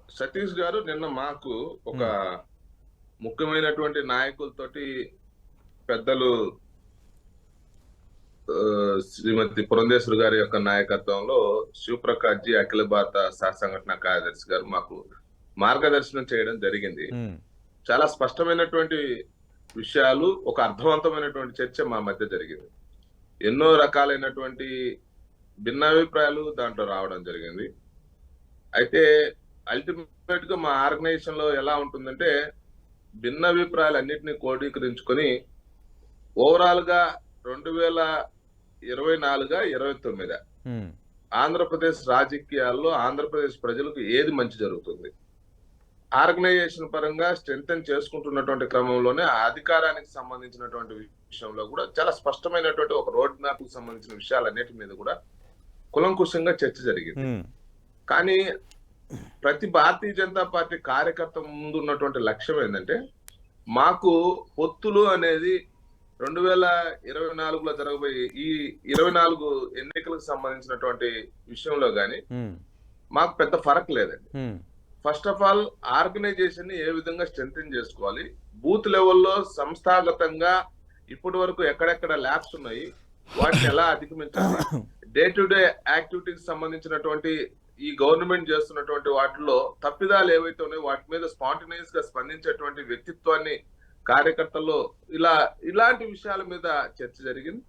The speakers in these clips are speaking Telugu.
సతీష్ గారు నిన్న మాకు ఒక ముఖ్యమైనటువంటి నాయకులతోటి పెద్దలు శ్రీమతి పురంధేశ్వరి గారి యొక్క నాయకత్వంలో శివప్రకాష్ జీ అఖిల భారత సంఘటన కార్యదర్శి గారు మాకు మార్గదర్శనం చేయడం జరిగింది. చాలా స్పష్టమైనటువంటి విషయాలు, ఒక అర్థవంతమైనటువంటి చర్చ మా మధ్య జరిగింది. ఎన్నో రకాలైనటువంటి భిన్నాభిప్రాయాలు దాంట్లో రావడం జరిగింది. అయితే అల్టిమేట్ గా మా ఆర్గనైజేషన్ లో ఎలా ఉంటుందంటే, భిన్నాభిప్రాయాలు అన్నింటినీ క్రోడీకరించుకొని ఓవరాల్ గా 2024-29 ఆంధ్రప్రదేశ్ రాజకీయాల్లో ఆంధ్రప్రదేశ్ ప్రజలకు ఏది మంచి జరుగుతుంది, ఆర్గనైజేషన్ పరంగా స్ట్రెంథెన్ చేసుకుంటున్నటువంటి క్రమంలోనే అధికారానికి సంబంధించినటువంటి విషయంలో కూడా చాలా స్పష్టమైనటువంటి ఒక రోడ్ మ్యాప్ కు సంబంధించిన విషయాలన్నిటి మీద కూడా కులంకుశంగా చర్చ జరిగింది. కానీ ప్రతి భారతీయ జనతా పార్టీ కార్యకర్త ముందు ఉన్నటువంటి లక్ష్యం ఏంటంటే, మాకు పొత్తులు అనేది 2024లో జరగబోయే ఈ 24 ఎన్నికలకు సంబంధించినటువంటి విషయంలో గాని మాకు పెద్ద ఫరక్ లేదండి. ఫస్ట్ ఆఫ్ ఆల్ ఆర్గనైజేషన్ ని ఏ విధంగా స్ట్రెంథెన్ చేసుకోవాలి, బూత్ లెవెల్లో సంస్థాగతంగా ఇప్పటి వరకు ఎక్కడెక్కడ ల్యాబ్స్ ఉన్నాయి వాటిని ఎలా అధిగమించాలి, డే టు డే యాక్టివిటీకి సంబంధించినటువంటి ఈ గవర్నమెంట్ చేస్తున్నటువంటి వాటిలో తప్పిదాలు ఏవైతే ఉన్నాయో వాటి మీద స్పాంటేనియస్ గా స్పందించేటువంటి వ్యక్తిత్వాన్ని కార్యకర్తల్లో ఇలాంటి విషయాల మీద చర్చ జరిగింది.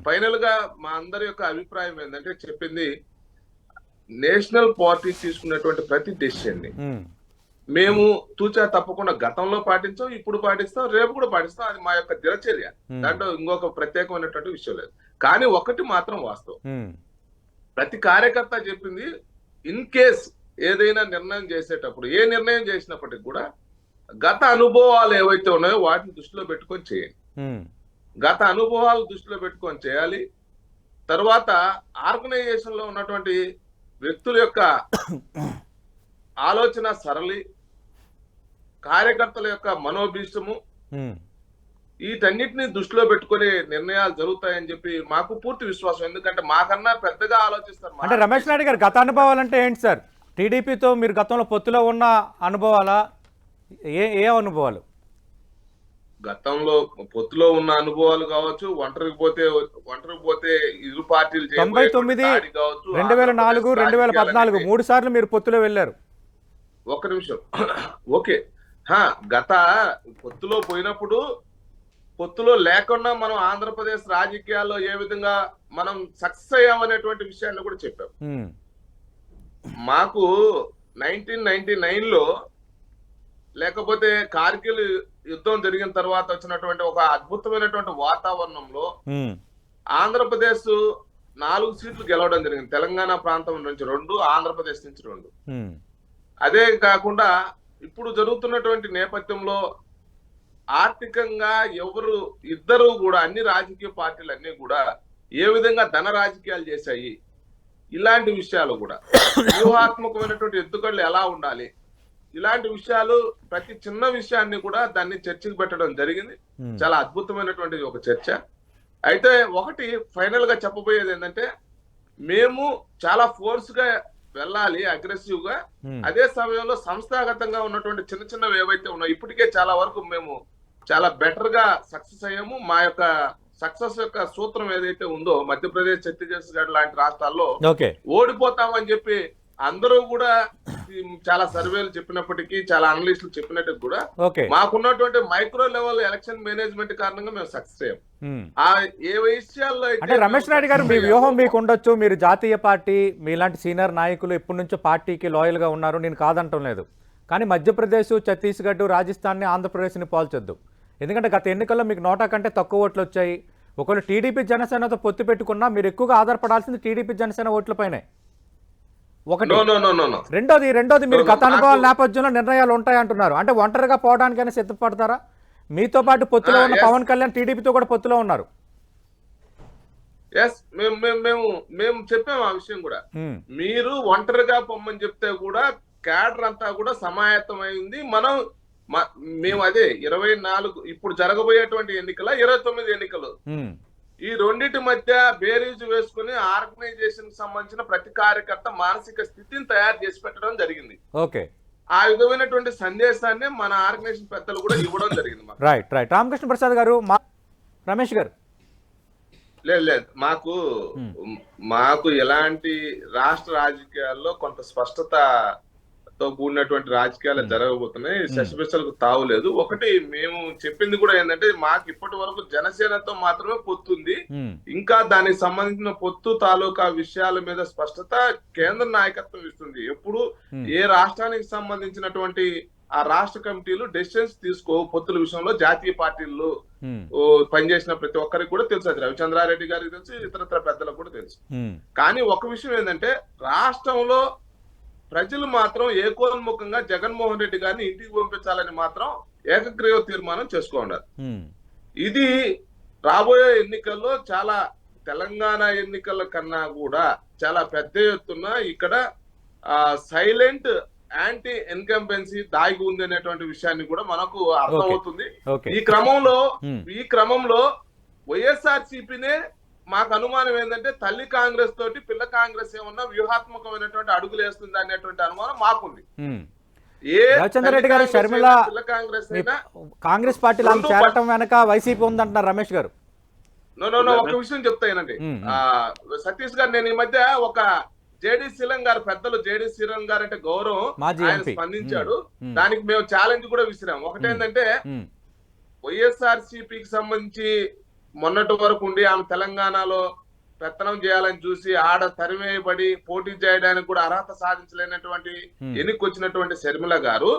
ఫైనల్ గా మా అందరి యొక్క అభిప్రాయం ఏంటంటే, చెప్పింది నేషనల్ పార్టీ తీసుకున్నటువంటి ప్రతి డెసిషన్ ని మేము తూచా తప్పకుండా గతంలో పాటించాం, ఇప్పుడు పాటిస్తాం, రేపు కూడా పాటిస్తాం. అది మా యొక్క దినచర్య. దాంట్లో ఇంకొక ప్రత్యేకమైనటువంటి విషయం లేదు. కానీ ఒకటి మాత్రం వాస్తవం, ప్రతి కార్యకర్త చెప్పింది, ఇన్ కేస్ ఏదైనా నిర్ణయం చేసేటప్పుడు, ఏ నిర్ణయం చేసినప్పటికి కూడా గత అనుభవాలు ఏవైతే ఉన్నాయో వాటిని దృష్టిలో పెట్టుకొని చేయండి. గత అనుభవాలు దృష్టిలో పెట్టుకొని చేయాలి. తర్వాత ఆర్గనైజేషన్ లో ఉన్నటువంటి వ్యక్తుల యొక్క ఆలోచన సరళి, కార్యకర్తల యొక్క మనోభీష్టము, వీటన్నిటిని దృష్టిలో పెట్టుకుని నిర్ణయాలు జరుగుతాయని చెప్పి మాకు పూర్తి విశ్వాసం. ఎందుకంటే మాకన్నా పెద్దగా ఆలోచిస్తారు. అంటే రమేష్ నాయుడు గారు, గత అనుభవాలు అంటే ఏంటి సార్? టీడీపీతో మీరు గతంలో పొత్తులో ఉన్న అనుభవాలా? ఏ అనుభవాలు? గతంలో పొత్తులో ఉన్న అనుభవాలు కావచ్చు, ఒంటరికి పోతే ఇరు పార్టీలు 99, 2004, 2014 3 సార్లు మీరు పొత్తులో వెళ్ళారు. ఒక్క నిమిషం. ఓకే, గత పొత్తులో పోయినప్పుడు, పొత్తులో లేకుండా మనం ఆంధ్రప్రదేశ్ రాజకీయాల్లో ఏ విధంగా మనం సక్సెస్ అయ్యామనేటువంటి విషయాన్ని కూడా చెప్పాం. మాకు 1999లో లేకపోతే కార్గిల్ యుద్ధం జరిగిన తర్వాత వచ్చినటువంటి ఒక అద్భుతమైనటువంటి వాతావరణంలో ఆంధ్రప్రదేశ్ 4 సీట్లు గెలవడం జరిగింది. తెలంగాణ ప్రాంతం నుంచి 2, ఆంధ్రప్రదేశ్ నుంచి 2. అదే కాకుండా ఇప్పుడు జరుగుతున్నటువంటి నేపథ్యంలో ఆర్థికంగా ఇద్దరు కూడా, అన్ని రాజకీయ పార్టీలు అన్ని కూడా ఏ విధంగా ధన రాజకీయాలు చేశాయి, ఇలాంటి విషయాలు కూడా, వ్యూహాత్మకమైనటువంటి ఎత్తుగడలు ఎలా ఉండాలి, ఇలాంటి విషయాలు ప్రతి చిన్న విషయాన్ని కూడా దాన్ని చర్చకు పెట్టడం జరిగింది. చాలా అద్భుతమైనటువంటి ఒక చర్చ. అయితే ఒకటి ఫైనల్ గా చెప్పబోయేది ఏంటంటే, మేము చాలా ఫోర్స్ గా వెళ్ళాలి, అగ్రెసివ్ గా. అదే సమయంలో సంస్థాగతంగా ఉన్నటువంటి చిన్న చిన్నవి ఏవైతే ఉన్నాయో ఇప్పటికే చాలా వరకు మేము చాలా బెటర్ గా సక్సెస్ అయ్యాము. మా యొక్క సక్సెస్ యొక్క సూత్రం ఏదైతే ఉందో, మధ్యప్రదేశ్, ఛత్తీస్గఢ్ లాంటి రాష్ట్రాల్లో ఓడిపోతామని చెప్పి అందరూ కూడా చాలా సర్వేలు చెప్పినప్పటికీ, చాలా అనలిస్టులు చెప్పినట్టు కూడా మాకున్నటువంటి మైక్రో లెవెల్ ఎలక్షన్ మేనేజ్మెంట్ కారణంగా మేము సక్సెస్ అయ్యాం. ఏ విషయాల్లో అంటే రమేష్ నాయుడు గారు, మీ వ్యూహం మీకు ఉండొచ్చు, మీరు జాతీయ పార్టీ, మీలాంటి సీనియర్ నాయకులు ఎప్పటి నుంచో పార్టీకి లాయల్ గా ఉన్నారు, నేను కాదంటం లేదు. కానీ మధ్యప్రదేశ్, ఛత్తీస్గఢ్, రాజస్థాన్ ని ఆంధ్రప్రదేశ్ని పోల్చొద్దు. ఎందుకంటే గత ఎన్నికల్లో మీకు 100 కంటే తక్కువ ఓట్లు వచ్చాయి. ఒకవేళ టీడీపీ జనసేనతో పొత్తు పెట్టుకున్నా మీరు ఎక్కువగా ఆధారపడాల్సింది టీడీపీ జనసేన ఓట్లపైనే. ఒకటి. రెండోది మీరు గత అనుభవాల నేపథ్యంలో నిర్ణయాలు ఉంటాయి అంటున్నారు. అంటే ఒంటరిగా పోవడానికైనా సిద్ధపడతారా? మీతో పాటు పొత్తులో ఉన్న పవన్ కళ్యాణ్ టీడీపీతో కూడా పొత్తులో ఉన్నారు. మేము చెప్పాము ఆ విషయం కూడా. మీరు ఒంటరిగా పొమ్మని చెప్తే కూడా క్యాడర్ అంతా కూడా సమాయత్తమైంది. మేము అదే 24 ఇప్పుడు జరగబోయేటువంటి ఎన్నికల 29 ఎన్నికలు, ఈ రెండింటి మధ్య బేరీజు వేసుకుని ఆర్గనైజేషన్ కి సంబంధించిన ప్రతి కార్యకర్త మానసిక స్థితిని తయారు చేసి పెట్టడం జరిగింది. ఆ విధమైనటువంటి సందేశాన్ని మన ఆర్గనైజేషన్ పెద్దలు కూడా ఇవ్వడం జరిగింది మాకు. Right right. రామకృష్ణ ప్రసాద్ గారు, రమేష్ గారు. లేదు మాకు ఎలాంటి రాష్ట్ర రాజకీయాల్లో కొంత స్పష్టతతో కూడినటువంటి రాజకీయాలు జరగబోతున్నాయి. శశిబిసలకు తావులేదు. ఒకటి మేము చెప్పింది కూడా ఏంటంటే మాకు ఇప్పటి వరకు జనసేనతో మాత్రమే పొత్తు ఉంది. ఇంకా దానికి సంబంధించిన పొత్తు తాలూకా విషయాల మీద స్పష్టత కేంద్ర నాయకత్వం ఇస్తుంది. ఎప్పుడు ఏ రాష్ట్రానికి సంబంధించినటువంటి ఆ రాష్ట్ర కమిటీలు డెసిషన్స్ తీసుకో పొత్తుల విషయంలో జాతీయ పార్టీలు పనిచేసిన ప్రతి ఒక్కరికి కూడా తెలుసు. అది రవిచంద్రారెడ్డి గారికి తెలుసు, ఇతరత్ర పెద్దలకు కూడా తెలుసు. కానీ ఒక విషయం ఏంటంటే రాష్ట్రంలో ప్రజలు మాత్రం ఏకోన్ముఖంగా జగన్మోహన్ రెడ్డి గారిని ఇంటికి పంపించాలని మాత్రం ఏకగ్రీవ తీర్మానం చేసుకోండారు. ఇది రాబోయే ఎన్నికల్లో చాలా తెలంగాణ ఎన్నికల కన్నా కూడా చాలా పెద్ద ఎత్తున ఇక్కడ సైలెంట్ యాంటీ ఇన్కంబెన్సీ దాగి ఉంది అనేటువంటి విషయాన్ని కూడా మనకు అర్థమవుతుంది. ఈ క్రమంలో వైఎస్ఆర్సీపీనే మాకు అనుమానం ఏంటంటే తల్లి కాంగ్రెస్ తోటి పిల్ల కాంగ్రెస్ ఏమన్నా వ్యూహాత్మకమైనటువంటి అడుగులు వేస్తుంది అనేటువంటి అనుమానం మాకుంది. రవిచంద్రారెడ్డి గారు, షర్మిల కాంగ్రెస్ పార్టీలో చేరటం వెనక వైసీపీ ఉందంటున్నారు రమేష్ గారు. ఒక విషయం చెప్తానండి సతీష్ గారు, నేను ఈ మధ్య ఒక జేడీ శీలం గారు, పెద్దలు జేడీ శీలం గారు అంటే గౌరవం, ఆయన స్పందించాడు. దానికి మేము ఛాలెంజ్ కూడా విసిరాం. ఒకటేంటంటే వైఎస్ఆర్సీపీకి సంబంధించి మొన్నటి వరకు ఉండి ఆమె తెలంగాణలో పెత్తనం చేయాలని చూసి ఆడ తరిమేయబడి పోటీ చేయడానికి కూడా అర్హత సాధించలేనటువంటి ఎన్నికొచ్చినటువంటి షర్మిల గారు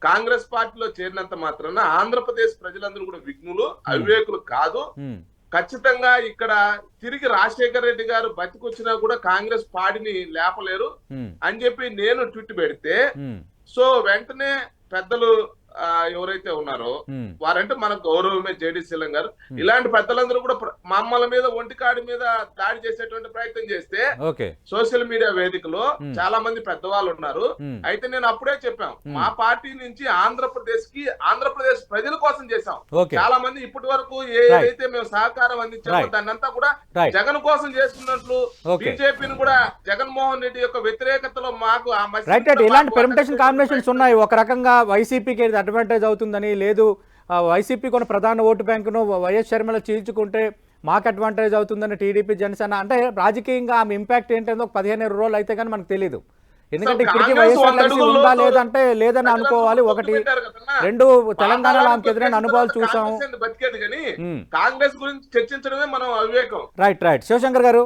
కాంగ్రెస్ పార్టీలో చేరినంత మాత్రాన ఆంధ్రప్రదేశ్ ప్రజలందరూ కూడా విఘ్నులు, అవివేకులు కాదు. ఖచ్చితంగా ఇక్కడ తిరిగి రాజశేఖర రెడ్డి గారు బతికొచ్చినా కూడా కాంగ్రెస్ పార్టీని లేపలేరు అని చెప్పి నేను ట్వీట్ పెడితే, సో వెంటనే పెద్దలు ఎవరైతే ఉన్నారో వారంటే మనకు గౌరవమే జేడీ శీలం గారు, ఇలాంటి పెద్దలందరూ కూడా మమ్మల్ని మీద ఒంటికాడి మీద దాడి చేసేటువంటి ప్రయత్నం చేస్తే సోషల్ మీడియా వేదికలో చాలా మంది పెద్దవాళ్ళు ఉన్నారు. అయితే నేను అప్పుడే చెప్పాం, మా పార్టీ నుంచి ఆంధ్రప్రదేశ్ ప్రజల కోసం చేశాం. చాలా మంది ఇప్పటి వరకు ఏదైతే మేము సహకారం అందించామో దాన్ని అంతా కూడా జగన్ కోసం చేస్తున్నట్లు బీజేపీని కూడా జగన్మోహన్ రెడ్డి యొక్క వ్యతిరేకతలో మాకు ఇలాంటి పెర్మిటేషన్ కాంబినేషన్స్ ఉన్నాయి. ఒక రకంగా వైసీపీకి అడ్వాంటేజ్ అవుతుందని, లేదు వైసీపీ కొన్ని ప్రధాన ఓటు బ్యాంకును వైఎస్ షర్మిల చీల్చుకుంటే మాకు అడ్వాంటేజ్ అవుతుందని టీడీపీ, జనసేన, అంటే రాజకీయంగా ఆమె ఇంపాక్ట్ ఏంటంటే ఒక 15 రోజులు అయితే కానీ మనకు తెలియదు. ఎందుకంటే ఇక్కడికి వైఎస్ఆర్ ఉందా లేదంటే లేదని అనుకోవాలి. ఒకటి, రెండు, తెలంగాణలో ఆమెకు ఎదురైన అనుభవాలు చూసాము. కాంగ్రెస్ గురించి చర్చించడమే మనం అవివేకం. Right right. శివశంకర్ గారు.